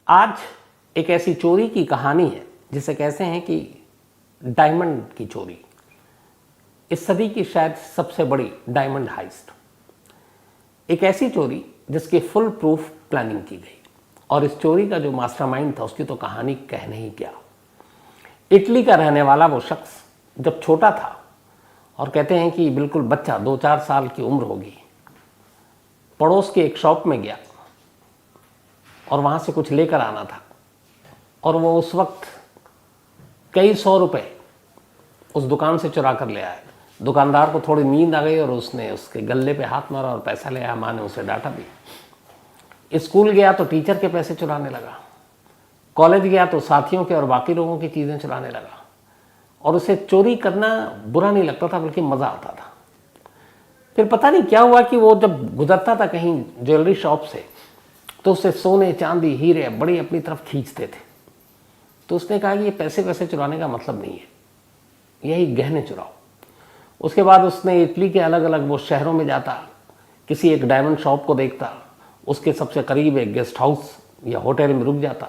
आज एक ऐसी चोरी की कहानी है जिसे कहते हैं कि डायमंड की चोरी। इस सदी की शायद सबसे बड़ी डायमंड हाइस्ट। एक ऐसी चोरी जिसकी फुल प्रूफ प्लानिंग की गई और इस चोरी का जो मास्टरमाइंड था उसकी तो कहानी कहने ही क्या। इटली का रहने वाला वो शख्स जब छोटा था और कहते हैं कि बिल्कुल बच्चा 2-4 साल की उम्र होगी, पड़ोस के एक शॉप में गया और वहाँ से कुछ लेकर आना था और वो उस वक्त कई सौ रुपए उस दुकान से चुरा कर ले आए। दुकानदार को थोड़ी नींद आ गई और उसने उसके गले पे हाथ मारा और पैसा ले आया। माँ ने उसे डांटा भी। स्कूल गया तो टीचर के पैसे चुराने लगा, कॉलेज गया तो साथियों के और बाकी लोगों की चीज़ें चुराने लगा और उसे चोरी करना बुरा नहीं लगता था बल्कि मज़ा आता था। फिर पता नहीं क्या हुआ कि वो जब गुजरता था कहीं ज्वेलरी शॉप से तो उससे सोने चांदी हीरे बड़ी अपनी तरफ खींचते थे। तो उसने कहा कि ये पैसे चुराने का मतलब नहीं है, यही गहने चुराओ। उसके बाद उसने इटली के अलग अलग वो शहरों में जाता, किसी एक डायमंड शॉप को देखता, उसके सबसे करीब एक गेस्ट हाउस या होटल में रुक जाता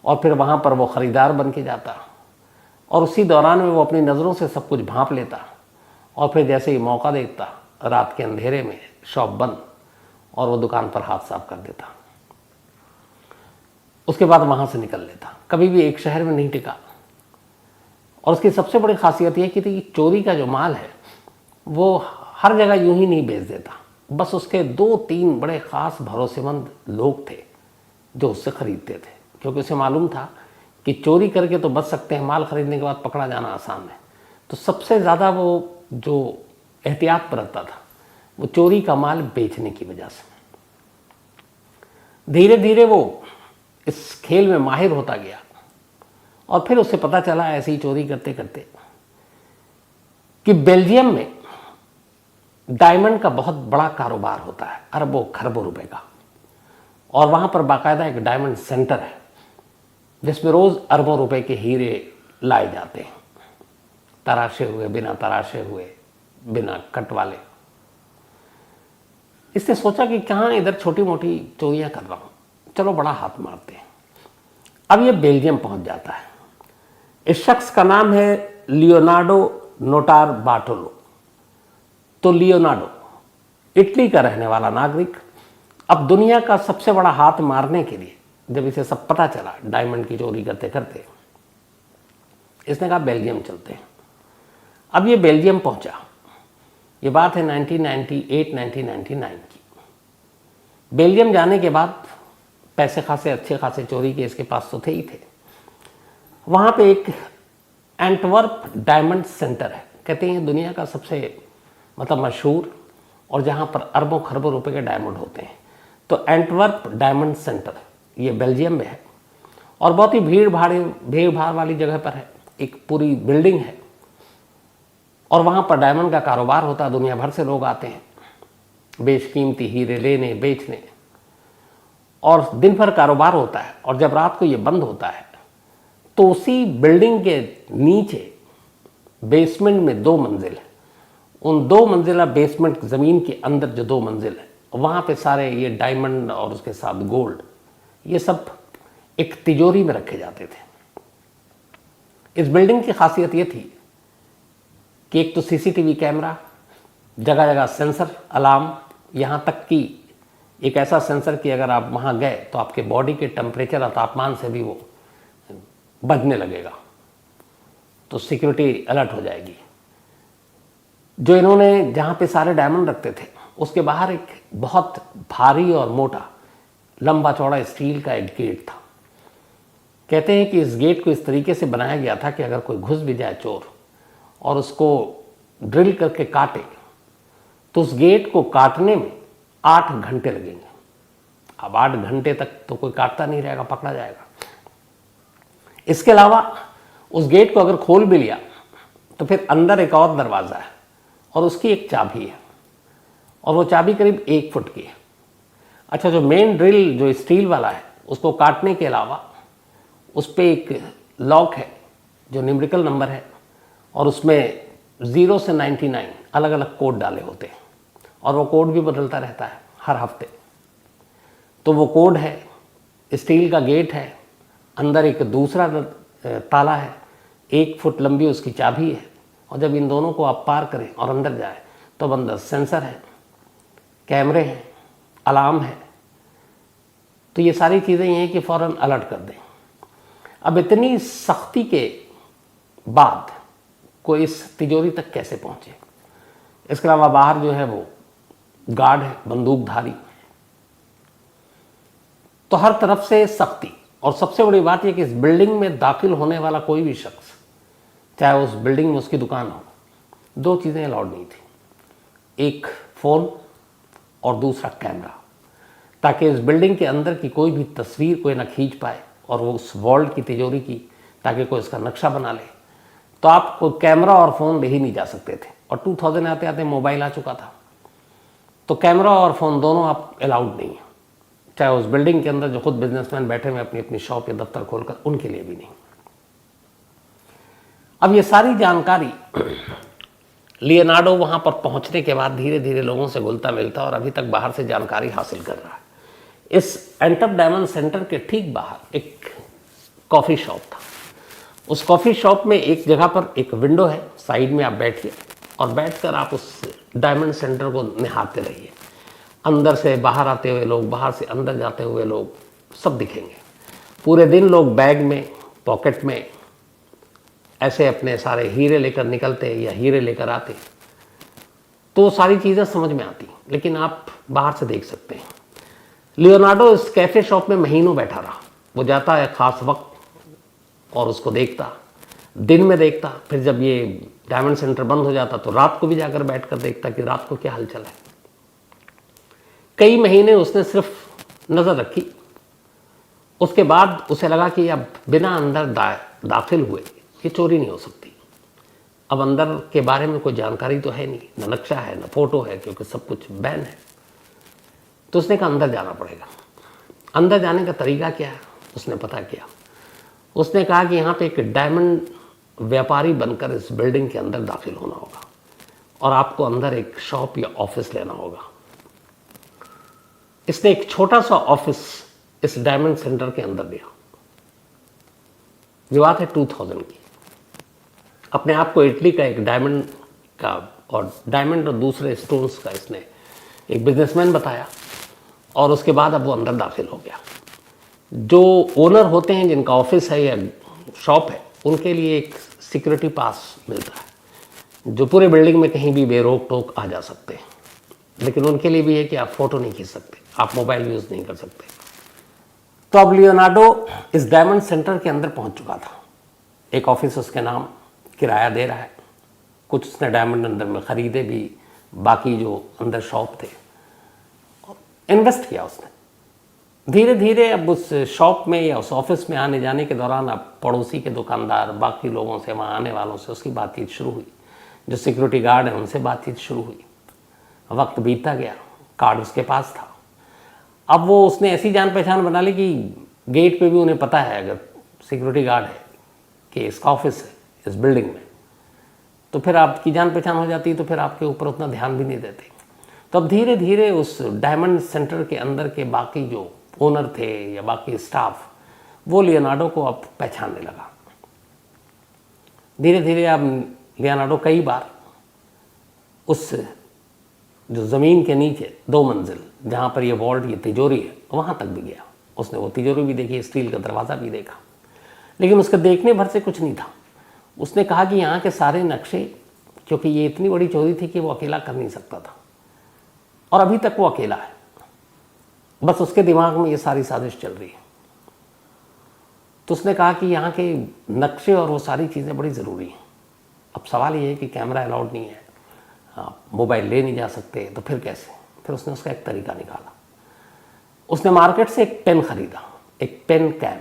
और फिर वहाँ पर वो ख़रीदार बन के जाता और उसी दौरान में वो अपनी नज़रों से सब कुछ भांप लेता और फिर जैसे ही मौका देखता रात के अंधेरे में शॉप बंद और वो दुकान पर हाथ साफ कर देता। उसके बाद वहाँ से निकल लेता, कभी भी एक शहर में नहीं टिका। और उसकी सबसे बड़ी खासियत यह कि चोरी का जो माल है वो हर जगह यूं ही नहीं बेच देता, बस उसके 2-3 बड़े ख़ास भरोसेमंद लोग थे जो उससे ख़रीदते थे, क्योंकि उसे मालूम था कि चोरी करके तो बच सकते हैं, माल ख़रीदने के बाद पकड़ा जाना आसान है। तो सबसे ज़्यादा वो जो एहतियात बरतता था वो चोरी का माल बेचने की वजह से। धीरे धीरे वो इस खेल में माहिर होता गया और फिर उसे पता चला ऐसी चोरी करते करते कि बेल्जियम में डायमंड का बहुत बड़ा कारोबार होता है, अरबों खरबों रुपए का। और वहाँ पर बाकायदा एक डायमंड सेंटर है जिसमें रोज़ अरबों रुपए के हीरे लाए जाते हैं, तराशे हुए, बिना तराशे हुए, बिना कट वाले। इसने सोचा कि कहाँ इधर छोटी मोटी चोरियाँ कर रहा हूँ, चलो बड़ा हाथ मारते हैं। अब ये बेल्जियम पहुँच जाता है। इस शख्स का नाम है लियोनार्डो नोटार बार्टोलो। तो लियोनार्डो इटली का रहने वाला नागरिक अब दुनिया का सबसे बड़ा हाथ मारने के लिए जब इसे सब पता चला डायमंड की चोरी करते करते, इसने कहा बेल्जियम चलते हैं। अब ये बेल्जियम पहुंचा, ये बात है 1998-1999 की। बेल्जियम जाने के बाद पैसे खासे अच्छे खासे चोरी के इसके पास तो थे ही थे। वहाँ पे एक एंटवर्प डायमंड सेंटर है, कहते हैं दुनिया का सबसे मशहूर और जहाँ पर अरबों खरबों रुपए के डायमंड होते हैं। तो एंटवर्प डायमंड सेंटर ये बेल्जियम में है और बहुत ही भीड़ भाड़ वाली जगह पर है। एक पूरी बिल्डिंग है और वहाँ पर डायमंड का कारोबार होता है। दुनिया भर से लोग आते हैं बेशकीमती हीरे लेने बेचने और दिन भर कारोबार होता है। और जब रात को ये बंद होता है तो उसी बिल्डिंग के नीचे बेसमेंट में 2 मंजिल है। उन 2 मंजिला बेसमेंट ज़मीन के अंदर जो 2 मंजिल है वहाँ पे सारे ये डायमंड और उसके साथ गोल्ड ये सब एक तिजोरी में रखे जाते थे। इस बिल्डिंग की खासियत ये थी कि एक तो सीसीटीवी कैमरा, जगह जगह सेंसर, अलार्म, यहाँ तक कि एक ऐसा सेंसर कि अगर आप वहाँ गए तो आपके बॉडी के टेम्परेचर और तापमान से भी वो बजने लगेगा, तो सिक्योरिटी अलर्ट हो जाएगी। जो इन्होंने जहाँ पे सारे डायमंड रखते थे उसके बाहर एक बहुत भारी और मोटा लंबा चौड़ा स्टील का एक गेट था। कहते हैं कि इस गेट को इस तरीके से बनाया गया था कि अगर कोई घुस भी जाए चोर और उसको ड्रिल करके काटे तो उस गेट को काटने में 8 घंटे लगेंगे। अब 8 घंटे तक तो कोई काटता नहीं रहेगा, पकड़ा जाएगा। इसके अलावा उस गेट को अगर खोल भी लिया तो फिर अंदर एक और दरवाज़ा है और उसकी एक चाबी है और वो चाबी करीब 1 फुट की है। अच्छा, जो मेन ड्रिल जो स्टील वाला है उसको काटने के अलावा उस पर एक लॉक है जो न्यूमेरिकल नंबर है और उसमें 0 से 99 अलग अलग कोड डाले होते हैं और वो कोड भी बदलता रहता है हर हफ्ते। तो वो कोड है स्टील का गेट है, अंदर एक दूसरा ताला है, 1 फुट लंबी उसकी चाबी है, और जब इन दोनों को आप पार करें और अंदर जाए तो अब अंदर सेंसर है, कैमरे हैं, अलार्म है। तो ये सारी चीज़ें ये हैं कि फ़ौरन अलर्ट कर दें। अब इतनी सख्ती के बाद कोई इस तिजोरी तक कैसे पहुँचे? इसके अलावा बाहर जो है वो गार्ड है, बंदूकधारी, तो हर तरफ से सख्ती। और सबसे बड़ी बात यह कि इस बिल्डिंग में दाखिल होने वाला कोई भी शख्स, चाहे उस बिल्डिंग में उसकी दुकान हो, 2 चीज़ें अलाउड नहीं थी, एक फ़ोन और दूसरा कैमरा, ताकि इस बिल्डिंग के अंदर की कोई भी तस्वीर कोई ना खींच पाए और वो उस वॉल्ट की तिजोरी की, ताकि कोई इसका नक्शा बना ले। तो आप कोई कैमरा और फ़ोन ले ही नहीं जा सकते थे, और 2000 आते आते मोबाइल आ चुका था, तो कैमरा और फ़ोन दोनों आप अलाउड नहीं है, चाहे उस बिल्डिंग के अंदर जो खुद बिजनेसमैन बैठे हुए अपनी अपनी शॉप या दफ्तर खोलकर, उनके लिए भी नहीं। अब ये सारी जानकारी लियोनार्डो वहाँ पर पहुँचने के बाद धीरे धीरे लोगों से घुलता मिलता और अभी तक बाहर से जानकारी हासिल कर रहा है। इस एंटअप डायमंड सेंटर के ठीक बाहर एक कॉफ़ी शॉप था। उस कॉफ़ी शॉप में एक जगह पर एक विंडो है, साइड में आप बैठिए और बैठकर आप उस डायमंड सेंटर को निहारते रहिए। अंदर से बाहर आते हुए लोग, बाहर से अंदर जाते हुए लोग सब दिखेंगे। पूरे दिन लोग बैग में, पॉकेट में ऐसे अपने सारे हीरे लेकर निकलते या हीरे लेकर आते, तो सारी चीज़ें समझ में आती, लेकिन आप बाहर से देख सकते हैं। लियोनार्डो इस कैफ़े शॉप में महीनों बैठा रहा। वो जाता है ख़ास वक्त और उसको देखता, दिन में देखता, फिर जब ये डायमंड सेंटर बंद हो जाता तो रात को भी जाकर बैठकर देखता कि रात को क्या हलचल है। कई महीने उसने सिर्फ नज़र रखी। उसके बाद उसे लगा कि अब बिना अंदर दाखिल हुए ये चोरी नहीं हो सकती। अब अंदर के बारे में कोई जानकारी तो है नहीं, न नक्शा है न फोटो है, क्योंकि सब कुछ बैन है। तो उसने कहा अंदर जाना पड़ेगा। अंदर जाने का तरीका क्या है उसने पता किया। उसने कहा कि यहाँ पे एक डायमंड व्यापारी बनकर इस बिल्डिंग के अंदर दाखिल होना होगा और आपको अंदर एक शॉप या ऑफिस लेना होगा। इसने एक छोटा सा ऑफिस इस डायमंड सेंटर के अंदर दिया। ये बात है 2000 की। अपने आप को इटली का एक डायमंड का और डायमंड और दूसरे स्टोन्स का इसने एक बिजनेसमैन बताया, और उसके बाद अब वो अंदर दाखिल हो गया। जो ओनर होते हैं, जिनका ऑफिस है या शॉप है, उनके लिए एक सिक्योरिटी पास मिलता है, जो पूरे बिल्डिंग में कहीं भी बेरोक टोक आ जा सकते हैं। लेकिन उनके लिए भी है कि आप फ़ोटो नहीं खींच सकते, आप मोबाइल यूज़ नहीं कर सकते। तो अब लियोनार्डो इस डायमंड सेंटर के अंदर पहुंच चुका था। एक ऑफिस उसके नाम किराया दे रहा है, कुछ उसने डायमंड अंदर में ख़रीदे भी, बाकी जो अंदर शॉप थे इन्वेस्ट किया उसने। धीरे धीरे अब उस शॉप में या उस ऑफिस में आने जाने के दौरान अब पड़ोसी के दुकानदार, बाकी लोगों से, वहाँ आने वालों से उसकी बातचीत शुरू हुई। जो सिक्योरिटी गार्ड हैं उनसे बातचीत शुरू हुई। वक्त बीतता गया, कार्ड उसके पास था। अब वो उसने ऐसी जान पहचान बना ली कि गेट पे भी उन्हें पता है अगर सिक्योरिटी गार्ड है कि इसका ऑफिस है इस बिल्डिंग में, तो फिर आपकी जान पहचान हो जाती है, तो फिर आपके ऊपर उतना ध्यान भी नहीं देते। तो अब धीरे धीरे उस डायमंड सेंटर के अंदर के बाकी जो ओनर थे या बाकी स्टाफ, वो लियोनार्डो को अब पहचानने लगा। धीरे धीरे अब लियोनार्डो कई बार उस जो ज़मीन के नीचे 2 मंजिल जहाँ पर ये वॉल्ट, ये तिजोरी है, वहाँ तक भी गया। उसने वो तिजोरी भी देखी, स्टील का दरवाज़ा भी देखा, लेकिन उसके देखने भर से कुछ नहीं था। उसने कहा कि यहाँ के सारे नक्शे, क्योंकि ये इतनी बड़ी चोरी थी कि वो अकेला कर नहीं सकता था, और अभी तक वो अकेला है, बस उसके दिमाग में ये सारी साजिश चल रही है। तो उसने कहा कि यहाँ के नक्शे और वो सारी चीज़ें बड़ी ज़रूरी हैं। अब सवाल ये है कि कैमरा अलाउड नहीं है, मोबाइल ले नहीं जा सकते, तो फिर कैसे? फिर उसने उसका एक तरीका निकाला। उसने मार्केट से एक पेन ख़रीदा, एक पेन कैम,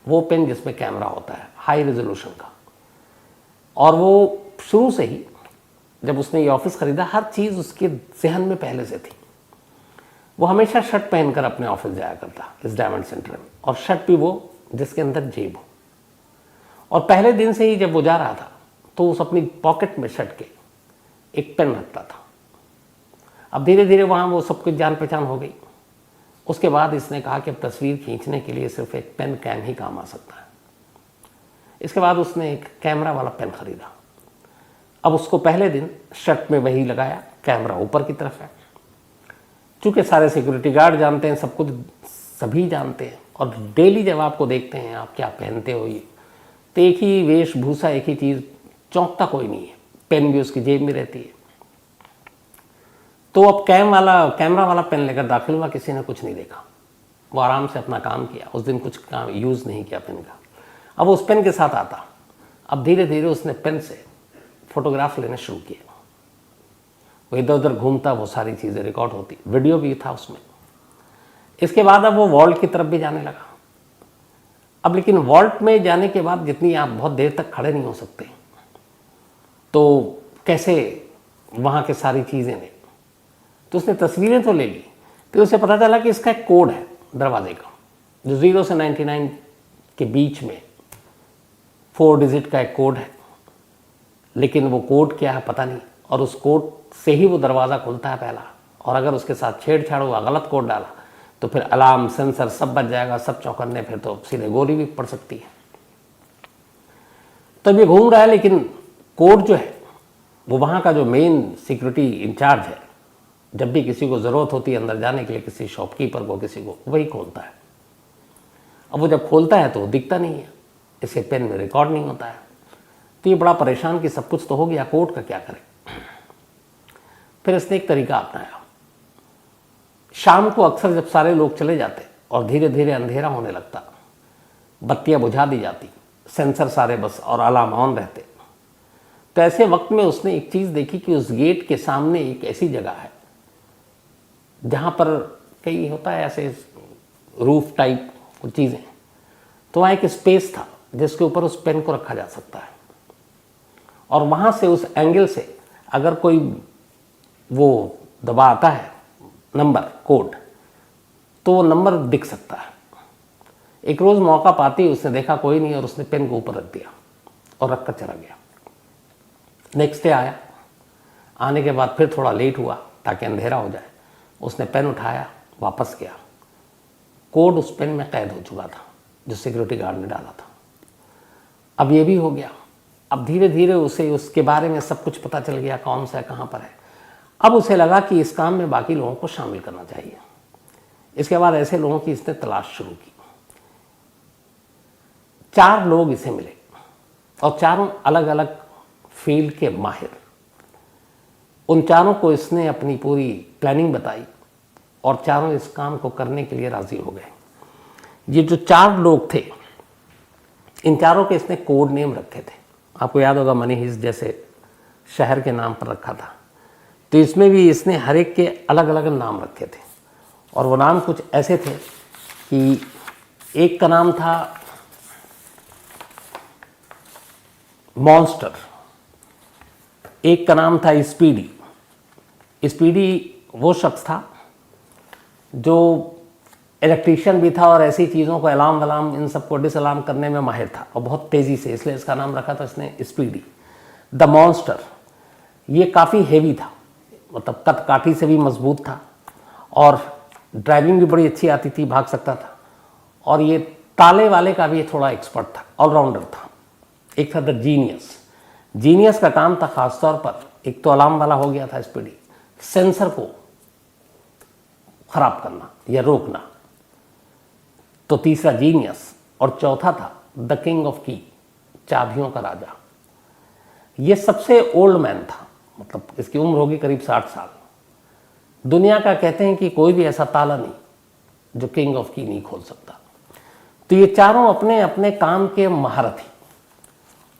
वो पेन जिसमें कैमरा होता है हाई रेजोल्यूशन का। और वो शुरू से ही जब उसने ये ऑफिस ख़रीदा, हर चीज़ उसके जहन में पहले से थी। वो हमेशा शर्ट पहनकर अपने ऑफिस जाया करता इस डायमंड सेंटर में, और शर्ट भी वो जिसके अंदर जेब हो। और पहले दिन से ही जब वो जा रहा था तो उस अपनी पॉकेट में शर्ट के एक पेन रखता था। अब धीरे धीरे वहाँ वो सब कुछ जान पहचान हो गई। उसके बाद इसने कहा कि अब तस्वीर खींचने के लिए सिर्फ एक पेन कैम ही काम आ सकता है। इसके बाद उसने एक कैमरा वाला पेन खरीदा। अब उसको पहले दिन शर्ट में वही लगाया, कैमरा ऊपर की तरफ है। चूँकि सारे सिक्योरिटी गार्ड जानते हैं, सब कुछ सभी जानते हैं, और डेली जब आपको देखते हैं आप क्या पहनते हो, ये तो एक ही वेशभूषा, एक ही चीज़, चौंकता कोई नहीं है। पेन भी उसकी जेब में रहती है। तो अब कैमरा वाला पेन लेकर दाखिल हुआ, किसी ने कुछ नहीं देखा। वो आराम से अपना काम किया। उस दिन कुछ काम यूज़ नहीं किया पेन का। अब उस पेन के साथ आता। अब धीरे धीरे उसने पेन से फोटोग्राफ लेने शुरू किए। वो इधर उधर घूमता, वो सारी चीज़ें रिकॉर्ड होती, वीडियो भी था उसमें। इसके बाद अब वो वॉल्ट की तरफ भी जाने लगा। अब लेकिन वॉल्ट में जाने के बाद जितनी आप बहुत देर तक खड़े नहीं हो सकते, तो कैसे वहाँ के सारी चीज़ें ने, तो उसने तस्वीरें तो ले ली। फिर उसे पता चला कि इसका एक कोड है दरवाजे का, जो 0 से 99 के बीच में 4 डिजिट का एक कोड है। लेकिन वो कोड क्या है पता नहीं, और उस कोड से ही वो दरवाज़ा खुलता है पहला। और अगर उसके साथ छेड़छाड़ हुआ, गलत कोड डाला, तो फिर अलार्म, सेंसर सब बच जाएगा, सब चौकन्ने, फिर तो सीधे गोली भी पड़ सकती है। तब ये घूम रहा है, लेकिन कोड जो है वो वहाँ का जो मेन सिक्योरिटी इंचार्ज है, जब भी किसी को ज़रूरत होती है अंदर जाने के लिए, किसी शॉपकीपर को, किसी को, वही खोलता है। अब वो जब खोलता है तो वो दिखता नहीं है, इसके पेन में रिकॉर्ड नहीं होता है। तो ये बड़ा परेशान कि सब कुछ तो हो गया, कोड का क्या करें। फिर इसने एक तरीका अपनाया। शाम को अक्सर जब सारे लोग चले जाते और धीरे धीरे अंधेरा होने लगता, बत्तियां बुझा दी जाती, सेंसर सारे बस और अलार्म ऑन रहते, तो ऐसे वक्त में उसने एक चीज़ देखी कि उस गेट के सामने एक ऐसी जगह है जहाँ पर कई होता है ऐसे रूफ टाइप कुछ चीज़ें, तो वहाँ एक स्पेस था जिसके ऊपर उस पेन को रखा जा सकता है। और वहाँ से उस एंगल से अगर कोई वो दबा आता है नंबर, कोड, तो वो नंबर दिख सकता है। एक रोज़ मौका पाते ही उसने देखा कोई नहीं, और उसने पेन को ऊपर रख दिया और रख कर चला गया। नेक्स्ट डे आया। आने के बाद फिर थोड़ा लेट हुआ ताकि अंधेरा हो जाए। उसने पेन उठाया, वापस गया। कोड उस पेन में कैद हो चुका था जो सिक्योरिटी गार्ड ने डाला था। अब ये भी हो गया। अब धीरे धीरे उसे उसके बारे में सब कुछ पता चल गया, कौन सा है, कहाँ पर है। अब उसे लगा कि इस काम में बाकी लोगों को शामिल करना चाहिए। इसके बाद ऐसे लोगों की इसने तलाश शुरू की। 4 लोग इसे मिले और चारों अलग अलग फील्ड के माहिर। उन चारों को इसने अपनी पूरी प्लानिंग बताई और चारों इस काम को करने के लिए राजी हो गए। ये जो 4 लोग थे, इन चारों के इसने कोड नेम रखे थे। आपको याद होगा मनी हिस्ट जैसे शहर के नाम पर रखा था, तो इसमें भी इसने हर एक के अलग अलग नाम रखे थे। और वो नाम कुछ ऐसे थे कि एक का नाम था मॉन्स्टर, एक का नाम था स्पीडी। स्पीडी वो शख्स था जो इलेक्ट्रीशियन भी था और ऐसी चीज़ों को अलार्म वलार्म इन सबको डिसअलार्म करने में माहिर था और बहुत तेज़ी से, इसलिए इसका नाम रखा था इसने स्पीडी। द मॉन्स्टर ये काफ़ी हेवी था, मतलब कद काठी से भी मजबूत था और ड्राइविंग भी बड़ी अच्छी आती थी, भाग सकता था। और ये ताले वाले का भी थोड़ा एक्सपर्ट था, ऑलराउंडर था। एक था द जीनियस। जीनियस का काम था ख़ासतौर पर, एक तो अलार्म वाला हो गया था स्पीडी, सेंसर को ख़राब करना या रोकना, तो तीसरा जीनियस, और चौथा था द किंग ऑफ की, चाबियों का राजा। ये सबसे ओल्ड मैन था, मतलब इसकी उम्र होगी करीब 60 साल। दुनिया का कहते हैं कि कोई भी ऐसा ताला नहीं जो किंग ऑफ की नहीं खोल सकता। तो ये चारों अपने अपने काम के महारथी,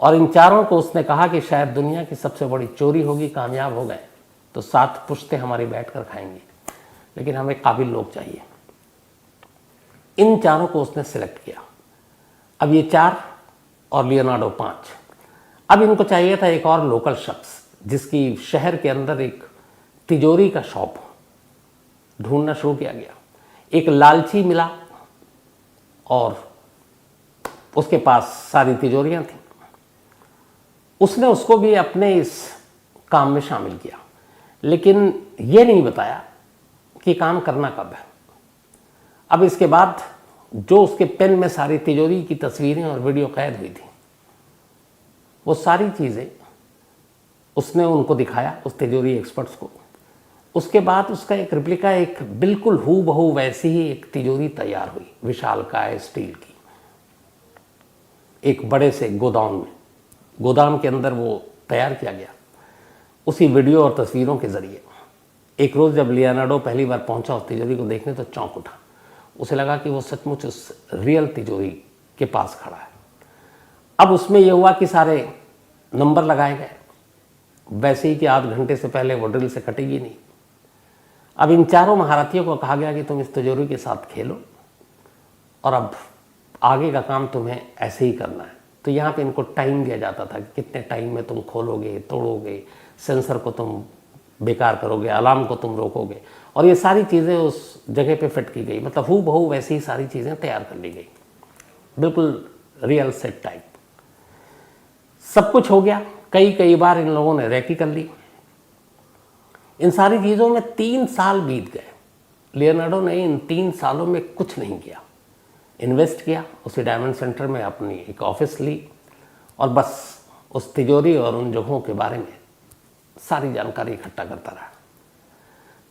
और इन चारों को उसने कहा कि शायद दुनिया की सबसे बड़ी चोरी होगी, कामयाब हो गए तो 7 पुश्ते हमारी बैठ कर खाएंगे, लेकिन हमें काबिल लोग चाहिए। इन चारों को उसने सिलेक्ट किया। अब ये 4 और लियोनार्डो 5। अब इनको चाहिए था एक और लोकल शख्स जिसकी शहर के अंदर एक तिजोरी का शॉप हो। ढूंढना शुरू किया गया। एक लालची मिला और उसके पास सारी तिजोरियां थीं। उसने उसको भी अपने इस काम में शामिल किया, लेकिन ये नहीं बताया कि काम करना कब है। अब इसके बाद जो उसके पेन में सारी तिजोरी की तस्वीरें और वीडियो कैद हुई थी, वो सारी चीज़ें उसने उनको दिखाया, उस तिजोरी एक्सपर्ट्स को। उसके बाद उसका एक रिप्लिका, एक बिल्कुल हूबहू वैसी ही एक तिजोरी तैयार हुई, विशालकाय स्टील की, एक बड़े से गोदाम के अंदर वो तैयार किया गया उसी वीडियो और तस्वीरों के ज़रिए। एक रोज़ जब लियोनार्डो पहली बार पहुंचा उस तिजोरी को देखने तो चौंक उठा। उसे लगा कि वो सचमुच उस रियल तिजोरी के पास खड़ा है। अब उसमें यह हुआ कि सारे नंबर लगाए गए, वैसे ही कि आध घंटे से पहले वो ड्रिल से कटेगी नहीं। अब इन चारों महारथियों को कहा गया कि तुम इस तिजोरी के साथ खेलो और अब आगे का काम तुम्हें ऐसे ही करना है। तो यहाँ पे इनको टाइम दिया जाता था कि कितने टाइम में तुम खोलोगे, तोड़ोगे, सेंसर को तुम बेकार करोगे, अलार्म को तुम रोकोगे, और ये सारी चीज़ें उस जगह पे फिट की गई। मतलब हूबहू वैसी ही सारी चीज़ें तैयार कर ली गई, बिल्कुल रियल सेट टाइप। सब कुछ हो गया। कई बार इन लोगों ने रेकी कर ली। इन सारी चीज़ों में 3 साल बीत गए। लियोनार्डो ने इन 3 सालों में कुछ नहीं किया। इन्वेस्ट किया, उसी डायमंड सेंटर में अपनी एक ऑफिस ली और बस उस तिजोरी और उन जगहों के बारे में सारी जानकारी इकट्ठा करता रहा।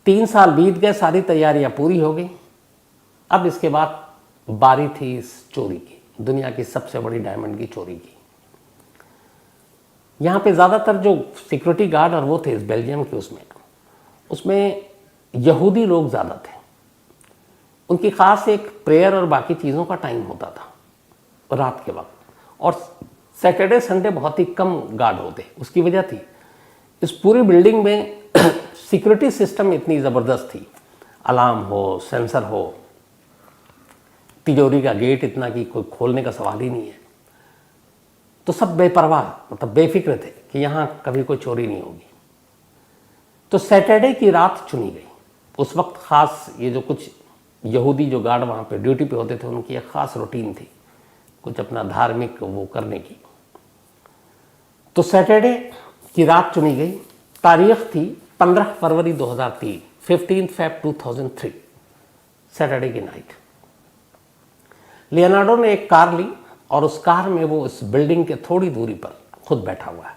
3 साल बीत गए, सारी तैयारियां पूरी हो गई। अब इसके बाद बारी थी इस चोरी की, दुनिया की सबसे बड़ी डायमंड की चोरी की। यहाँ पे ज़्यादातर जो सिक्योरिटी गार्ड और वो थे इस बेल्जियम के, उसमें यहूदी लोग ज़्यादा थे। उनकी ख़ास एक प्रेयर और बाकी चीज़ों का टाइम होता था रात के वक्त, और सैटरडे संडे बहुत ही कम गार्ड होते। उसकी वजह थी इस पूरी बिल्डिंग में सिक्योरिटी सिस्टम इतनी ज़बरदस्त थी, अलार्म हो, सेंसर हो, तिजोरी का गेट इतना कि कोई खोलने का सवाल ही नहीं है। तो सब बेपरवाह, मतलब बेफिक्र थे कि यहाँ कभी कोई चोरी नहीं होगी। तो सैटरडे की रात चुनी गई। उस वक्त ख़ास ये जो कुछ यहूदी जो गार्ड वहाँ पे ड्यूटी पे होते थे, उनकी एक ख़ास रूटीन थी कुछ अपना धार्मिक वो करने की। तो सैटरडे की रात चुनी गई। तारीख थी 15 फरवरी 2003, 15 Feb 2003, सैटरडे की नाइट। लियोनार्डो ने एक कार ली और उस कार में वो इस बिल्डिंग के थोड़ी दूरी पर खुद बैठा हुआ है।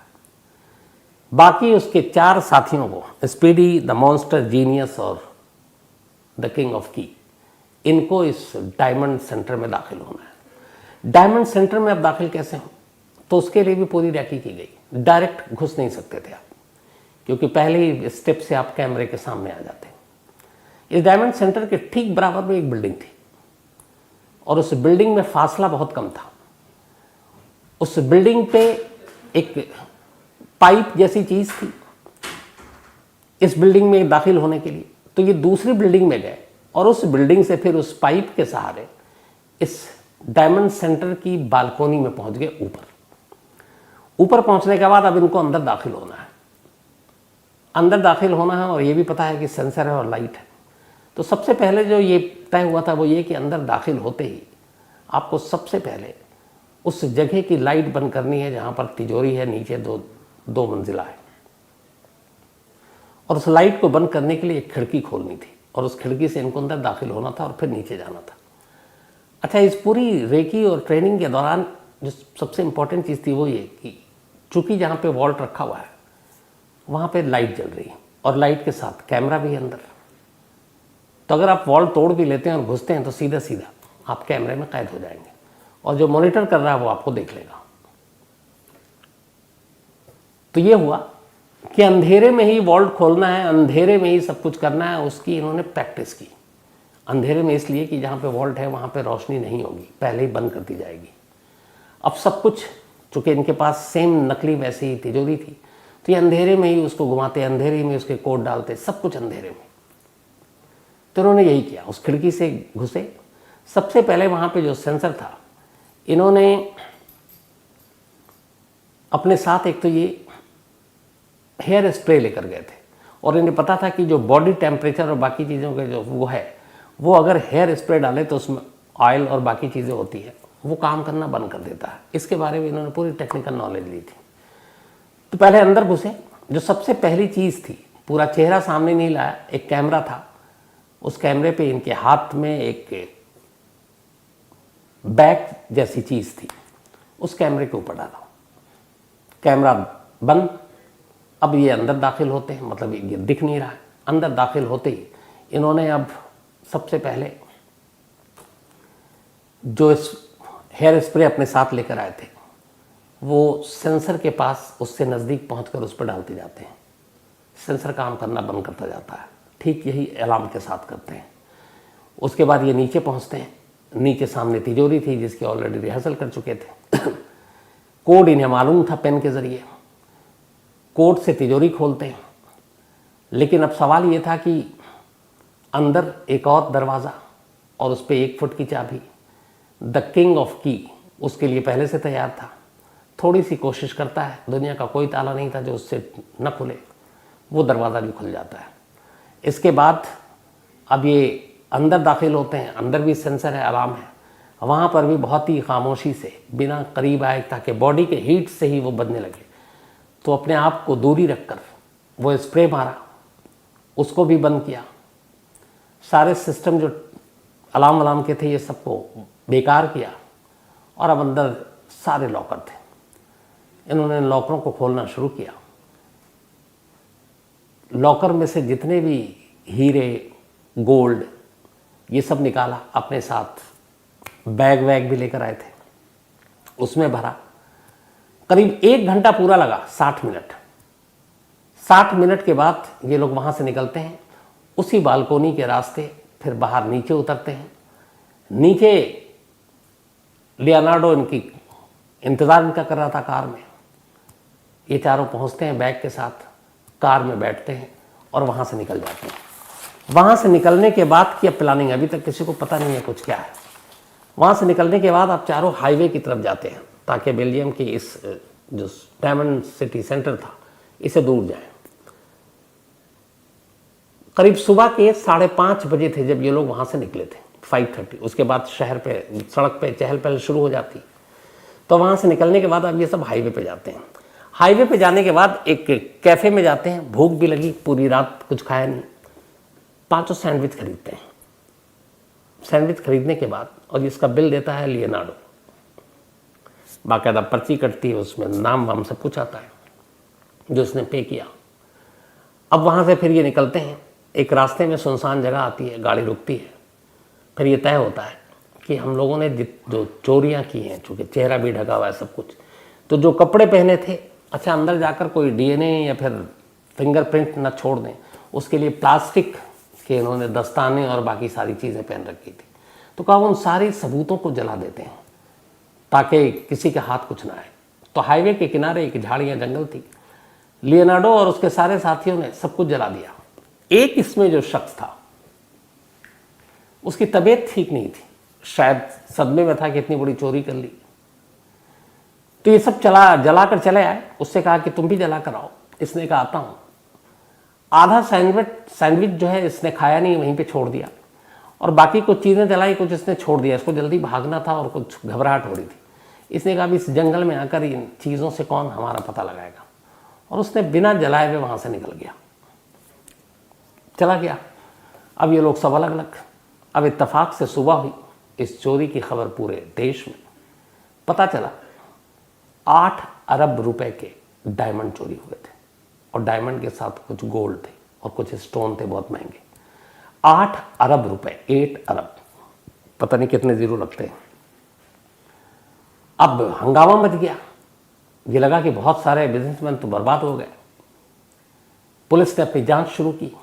बाकी उसके 4 साथियों को, स्पीडी, द मॉन्स्टर, जीनियस और द किंग ऑफ की, इनको इस डायमंड सेंटर में दाखिल होना है। डायमंड सेंटर में अब दाखिल कैसे हो, तो उसके लिए भी पूरी रैकी की गई। डायरेक्ट घुस नहीं सकते थे आप, क्योंकि पहले ही स्टेप से आप कैमरे के सामने आ जाते। इस डायमंड सेंटर के ठीक बराबर में एक बिल्डिंग थी और उस बिल्डिंग में फासला बहुत कम था। उस बिल्डिंग पे एक पाइप जैसी चीज थी इस बिल्डिंग में दाखिल होने के लिए। तो ये दूसरी बिल्डिंग में गए और उस बिल्डिंग से फिर उस पाइप के सहारे इस डायमंड सेंटर की बालकोनी में पहुंच गए। ऊपर पहुंचने के बाद अब इनको अंदर दाखिल होना है। अंदर दाखिल होना है और ये भी पता है कि सेंसर है और लाइट है। तो सबसे पहले जो ये तय हुआ था वो ये कि अंदर दाखिल होते ही आपको सबसे पहले उस जगह की लाइट बंद करनी है जहाँ पर तिजोरी है, नीचे दो मंजिला है, और उस लाइट को बंद करने के लिए एक खिड़की खोलनी थी और उस खिड़की से इनको अंदर दाखिल होना था और फिर नीचे जाना था। अच्छा, इस पूरी रेकी और ट्रेनिंग के दौरान जो सबसे इम्पोर्टेंट चीज़ थी वो ये कि चूँकि जहाँ पे वॉल्ट रखा हुआ है वहाँ पे लाइट जल रही है और लाइट के साथ कैमरा भी है अंदर। तो अगर आप वॉल तोड़ भी लेते हैं और घुसते हैं तो सीधा सीधा आप कैमरे में कैद हो जाएंगे और जो मॉनिटर कर रहा है वो आपको देख लेगा। तो ये हुआ कि अंधेरे में ही वॉल्ट खोलना है, अंधेरे में ही सब कुछ करना है। उसकी इन्होंने प्रैक्टिस की अंधेरे में, इसलिए कि जहाँ पे वॉल्ट है वहाँ पे रोशनी नहीं होगी, पहले ही बंद कर दी जाएगी। अब सब कुछ चूँकि इनके पास सेम नकली वैसी ही तिजोरी थी, तो ये अंधेरे में ही उसको घुमाते, अंधेरे में उसके कोड डालते, सब कुछ अंधेरे में। तो इन्होंने यही किया, उस खिड़की से घुसे। सबसे पहले वहाँ पे जो सेंसर था, इन्होंने अपने साथ एक तो ये हेयर स्प्रे लेकर गए थे और इन्हें पता था कि जो बॉडी टेम्परेचर और बाकी चीज़ों के जो वो है, वो अगर हेयर स्प्रे डाले तो उसमें ऑयल और बाकी चीज़ें होती है, वो काम करना बंद कर देता है। इसके बारे में इन्होंने पूरी टेक्निकल नॉलेज ली थी। तो पहले अंदर घुसे। जो सबसे पहली चीज़ थी, पूरा चेहरा सामने नहीं लाया, एक कैमरा था उस कैमरे पे इनके हाथ में एक बैग जैसी चीज़ थी, उस कैमरे के ऊपर डाला। कैमरा बंद। अब ये अंदर दाखिल होते हैं, मतलब ये दिख नहीं रहा है। अंदर दाखिल होते ही इन्होंने अब सबसे पहले जो हेयर स्प्रे अपने साथ लेकर आए थे वो सेंसर के पास उससे नज़दीक पहुंचकर उस पर डालते जाते हैं। सेंसर काम करना बंद करता जाता है। ठीक यही अलार्म के साथ करते हैं। उसके बाद ये नीचे पहुंचते हैं। नीचे सामने तिजोरी थी जिसकी ऑलरेडी रिहर्सल कर चुके थे। कोड इन्हें मालूम था पेन के ज़रिए। कोड से तिजोरी खोलते हैं। लेकिन अब सवाल ये था कि अंदर एक और दरवाज़ा और उस पर 1 फुट की चाबी। द किंग ऑफ की उसके लिए पहले से तैयार था। थोड़ी सी कोशिश करता है, दुनिया का कोई ताला नहीं था जो उससे न खुले, वो दरवाज़ा भी खुल जाता है। इसके बाद अब ये अंदर दाखिल होते हैं। अंदर भी सेंसर है, अलार्म है। वहाँ पर भी बहुत ही खामोशी से, बिना करीब आए ताकि बॉडी के हीट से ही वो बजने लगे, तो अपने आप को दूरी रखकर वो स्प्रे मारा, उसको भी बंद किया। सारे सिस्टम जो अलार्म के थे ये सबको बेकार किया। और अब अंदर सारे लॉकर थे। इन्होंने लॉकरों को खोलना शुरू किया। लॉकर में से जितने भी हीरे, गोल्ड, ये सब निकाला। अपने साथ बैग वैग भी लेकर आए थे, उसमें भरा। करीब 1 घंटा पूरा लगा, 60 मिनट। 60 मिनट के बाद ये लोग वहाँ से निकलते हैं। उसी बालकोनी के रास्ते फिर बाहर नीचे उतरते हैं। नीचे लियोनार्डो इनकी इंतज़ार इनका कर रहा था कार में। ये चारों पहुँचते हैं बैग के साथ, कार में बैठते हैं और वहाँ से निकल जाते हैं। वहाँ से निकलने के बाद की अब प्लानिंग अभी तक किसी को पता नहीं है कुछ क्या है। वहाँ से निकलने के बाद आप चारों हाईवे की तरफ जाते हैं ताकि बेल्जियम की इस जो डायमंड सिटी सेंटर था इसे दूर जाएं। करीब सुबह के 5:30 बजे थे जब ये लोग वहाँ से निकले थे, 5:30। उसके बाद शहर पे, सड़क पे चहल पहल शुरू हो जाती। तो वहाँ से निकलने के बाद अब ये सब हाईवे पे जाते हैं। हाईवे पे जाने के बाद एक कैफ़े में जाते हैं। भूख भी लगी, पूरी रात कुछ खाया नहीं। 5 सैंडविच खरीदते हैं। सैंडविच खरीदने के बाद, और इसका बिल देता है लियोनार्डो। बाकायदा पर्ची कटती है, उसमें नाम वाम सब कुछ आता है जो उसने पे किया। अब वहाँ से फिर ये निकलते हैं। एक रास्ते में सुनसान जगह आती है, गाड़ी रुकती है। फिर ये तय होता है कि हम लोगों ने जो चोरियाँ की हैं, चूँकि चेहरा भी ढका हुआ है सब कुछ, तो जो कपड़े पहने थे, अच्छा अंदर जाकर कोई डीएनए या फिर फिंगरप्रिंट न छोड़ दें, उसके लिए प्लास्टिक के इन्होंने दस्ताने और बाकी सारी चीज़ें पहन रखी थी। तो कहा उन सारे सबूतों को जला देते हैं ताकि किसी के हाथ कुछ ना आए। तो हाईवे के किनारे एक झाड़ियाँ जंगल थी। लियोनार्डो और उसके सारे साथियों ने सब कुछ जला दिया। एक इसमें जो शख्स था उसकी तबीयत ठीक नहीं थी, शायद सदमे में था कि इतनी बड़ी चोरी कर ली। तो ये सब जलाकर चले आए। उससे कहा कि तुम भी जला कर आओ। इसने कहा आता हूँ। आधा सैंडविच जो है इसने खाया नहीं, वहीं पे छोड़ दिया, और बाकी कुछ चीज़ें जलाई, कुछ इसने छोड़ दिया। इसको जल्दी भागना था और कुछ घबराहट हो रही थी। इसने कहा इस जंगल में आकर इन चीज़ों से कौन हमारा पता लगाएगा, और उसने बिना जलाए हुए वहाँ से निकल गया, चला गया। अब ये लोग सब अलग अलग। अब इत्तेफाक से सुबह हुई। इस चोरी की खबर पूरे देश में पता चला। 8 अरब रुपए के डायमंड चोरी हुए थे, और डायमंड के साथ कुछ गोल्ड थे और कुछ स्टोन थे बहुत महंगे। 8 अरब रुपए, 8 अरब, पता नहीं कितने जीरो लगते हैं। अब हंगामा मच गया। ये लगा कि बहुत सारे बिजनेसमैन तो बर्बाद हो गए। पुलिस ने अपनी जांच शुरू की।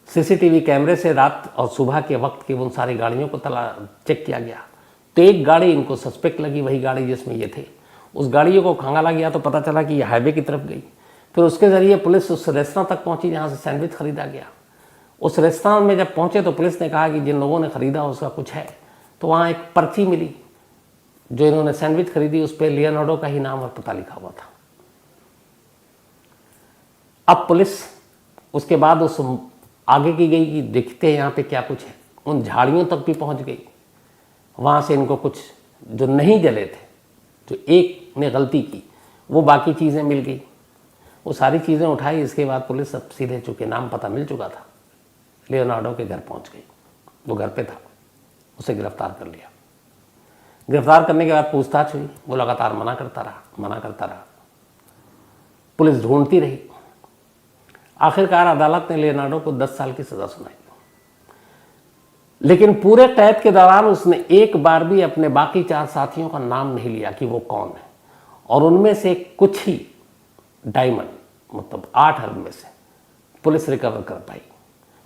सीसीटीवी कैमरे से रात और सुबह के वक्त की उन सारी गाड़ियों को चेक किया गया। तो एक गाड़ी इनको सस्पेक्ट लगी, वही गाड़ी जिसमें ये थे। उस गाड़ियों को खंगाला गया तो पता चला कि ये हाईवे की तरफ गई। फिर उसके ज़रिए पुलिस उस रेस्तरां तक पहुंची जहां से सैंडविच खरीदा गया। उस रेस्तरां में जब पहुंचे तो पुलिस ने कहा कि जिन लोगों ने ख़रीदा उसका कुछ है। तो वहाँ एक पर्ची मिली, जो इन्होंने सैंडविच खरीदी उस पर लियोनार्डो का ही नाम और पता लिखा हुआ था। अब पुलिस उसके बाद उस आगे की गई कि देखते हैं यहाँ पे क्या कुछ है। उन झाड़ियों तक भी पहुँच गई। वहाँ से इनको कुछ जो नहीं जले थे, जो एक ने गलती की, वो बाकी चीज़ें मिल गई। वो सारी चीज़ें उठाई। इसके बाद पुलिस अब सीधे, चूँकि नाम पता मिल चुका था, लियोनार्डो के घर पहुंच गई। वो घर पे था, उसे गिरफ्तार कर लिया। गिरफ्तार करने के बाद पूछताछ हुई, वो लगातार मना करता रहा। पुलिस ढूंढती रही। आखिरकार अदालत ने लियोनार्डो को 10 साल की सजा सुनाई। लेकिन पूरे कैद के दौरान उसने एक बार भी अपने बाकी 4 साथियों का नाम नहीं लिया कि वो कौन है। और उनमें से कुछ ही डायमंड, मतलब 8 अरब में से पुलिस रिकवर कर पाई।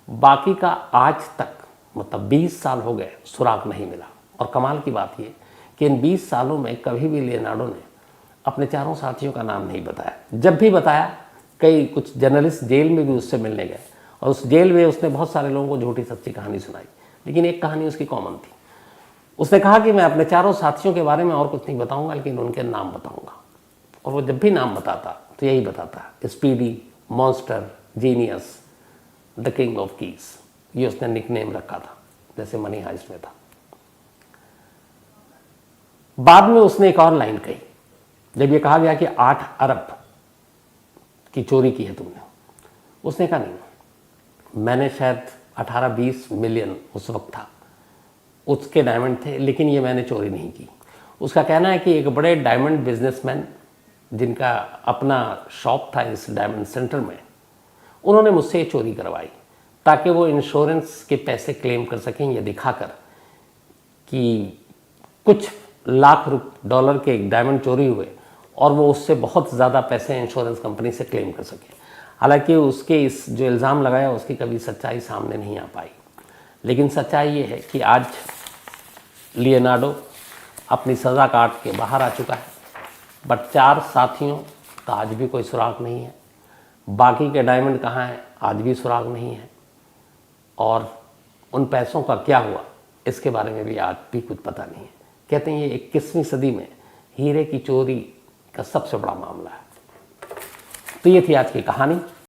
बाकी का आज तक, मतलब 20 साल हो गए, सुराग नहीं मिला। और कमाल की बात ये कि इन 20 सालों में कभी भी लियोनार्डो ने अपने 4 साथियों का नाम नहीं बताया। जब भी बताया, कई कुछ जर्नलिस्ट जेल में भी उससे मिलने गए और उस जेल में उसने बहुत सारे लोगों को झूठी सच्ची कहानी सुनाई। लेकिन एक कहानी उसकी कॉमन थी। उसने कहा कि मैं अपने 4 साथियों के बारे में और कुछ नहीं बताऊंगा, लेकिन उनके नाम बताऊंगा। और वो जब भी नाम बताता तो यही बताता, speedy, monster, genius, the king of keys. ये उसने निकनेम रखा था, जैसे मनी हाइस्ट में था। बाद में उसने एक और लाइन कही, जब ये कहा गया कि 8 अरब की चोरी की है तुमने, उसने कहा नहीं, मैंने शायद 18-20 मिलियन उस वक्त था, उसके डायमंड थे, लेकिन ये मैंने चोरी नहीं की। उसका कहना है कि एक बड़े डायमंड बिजनेसमैन जिनका अपना शॉप था इस डायमंड सेंटर में, उन्होंने मुझसे ये चोरी करवाई ताकि वो इंश्योरेंस के पैसे क्लेम कर सकें, ये दिखाकर कि कुछ लाख डॉलर के एक डायमंड चोरी हुए और वो उससे बहुत ज़्यादा पैसे इंश्योरेंस कंपनी से क्लेम कर सके। हालांकि उसके इस जो इल्ज़ाम लगाया उसकी कभी सच्चाई सामने नहीं आ पाई। लेकिन सच्चाई ये है कि आज लियोनार्डो अपनी सज़ा काट के बाहर आ चुका है, बट 4 साथियों का आज भी कोई सुराग नहीं है। बाकी के डायमंड कहाँ हैं, आज भी सुराग नहीं है। और उन पैसों का क्या हुआ, इसके बारे में भी आज भी कुछ पता नहीं है। कहते हैं ये 21वीं सदी में हीरे की चोरी का सबसे बड़ा मामला है। तो ये थी आज की कहानी।